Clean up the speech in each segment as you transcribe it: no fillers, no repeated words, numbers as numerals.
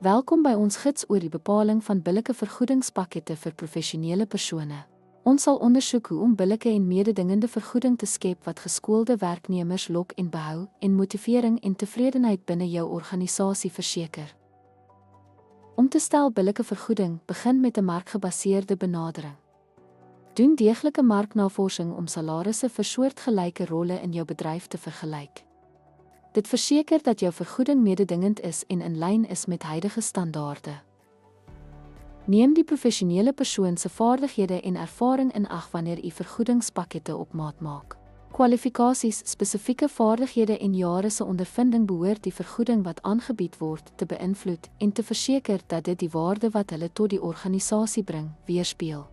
Welkom by ons gids oor die bepaling van billike vergoedingspakkette vir professionele persone. Ons sal ondersoek hoe om billike en mededingende vergoeding te skep wat geskoolde werknemers lok en behou en motivering en tevredenheid binne jou organisasie verseker. Om te stel billike vergoeding begin met 'n markgebaseerde benadering. Doen deeglike marknavorsing om salarisse vir soortgelyke rolle in jou bedryf te vergelyk. Dit verseker dat jou vergoeding mededingend is en in lyn is met huidige standaarde. Neem die professionele persoon se vaardighede en ervaring in ag wanneer u vergoedingspakkette op maat maak. Kwalifikasies, spesifieke vaardighede en jare se ondervinding behoort die vergoeding wat aangebied word te beïnvloed en te verseker dat dit die waarde wat hulle tot die organisasie bring, weerspieël.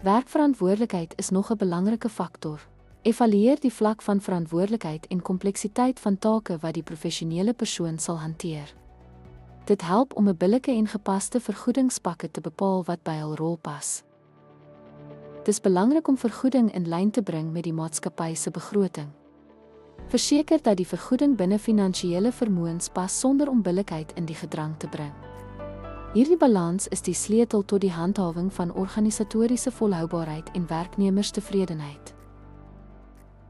Werkverantwoordelikheid is nog 'n belangrike faktor. Evalueer die vlak van verantwoordelikheid en kompleksiteit van take wat die professionele persoon sal hanteer. Dit help om 'n billike en gepaste vergoedingspakket te bepaal wat by hul rol pas. Dit is belangrik om vergoeding in lyn te bring met die maatskappy se begroting. Verseker dat die vergoeding binne finansiële vermoëns pas sonder om billikheid in die gedrang te bring. Hierdie balans is die sleutel tot die handhawing van organisatoriese volhoubaarheid en werknemerstevredenheid.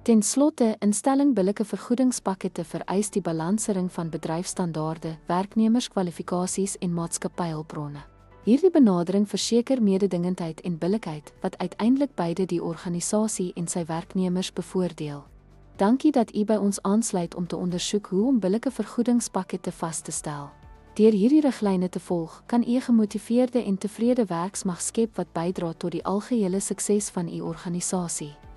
Ten slotte, instelling billike vergoedingspakkette vereis die balansering van bedryfstandaarde, werknemerskwalifikasies en maatskappyhulpbronne. Hierdie benadering verseker mededingendheid en billikheid wat uiteindelik beide die organisasie en sy werknemers bevoordeel. Dankie dat u by ons aansluit om te ondersoek hoe om billike vergoedingspakkette vas te stel. Deur hierdie riglyne te volg, kan u 'n gemotiveerde en tevrede werksmag skep wat bydra tot die algehele sukses van u organisasie.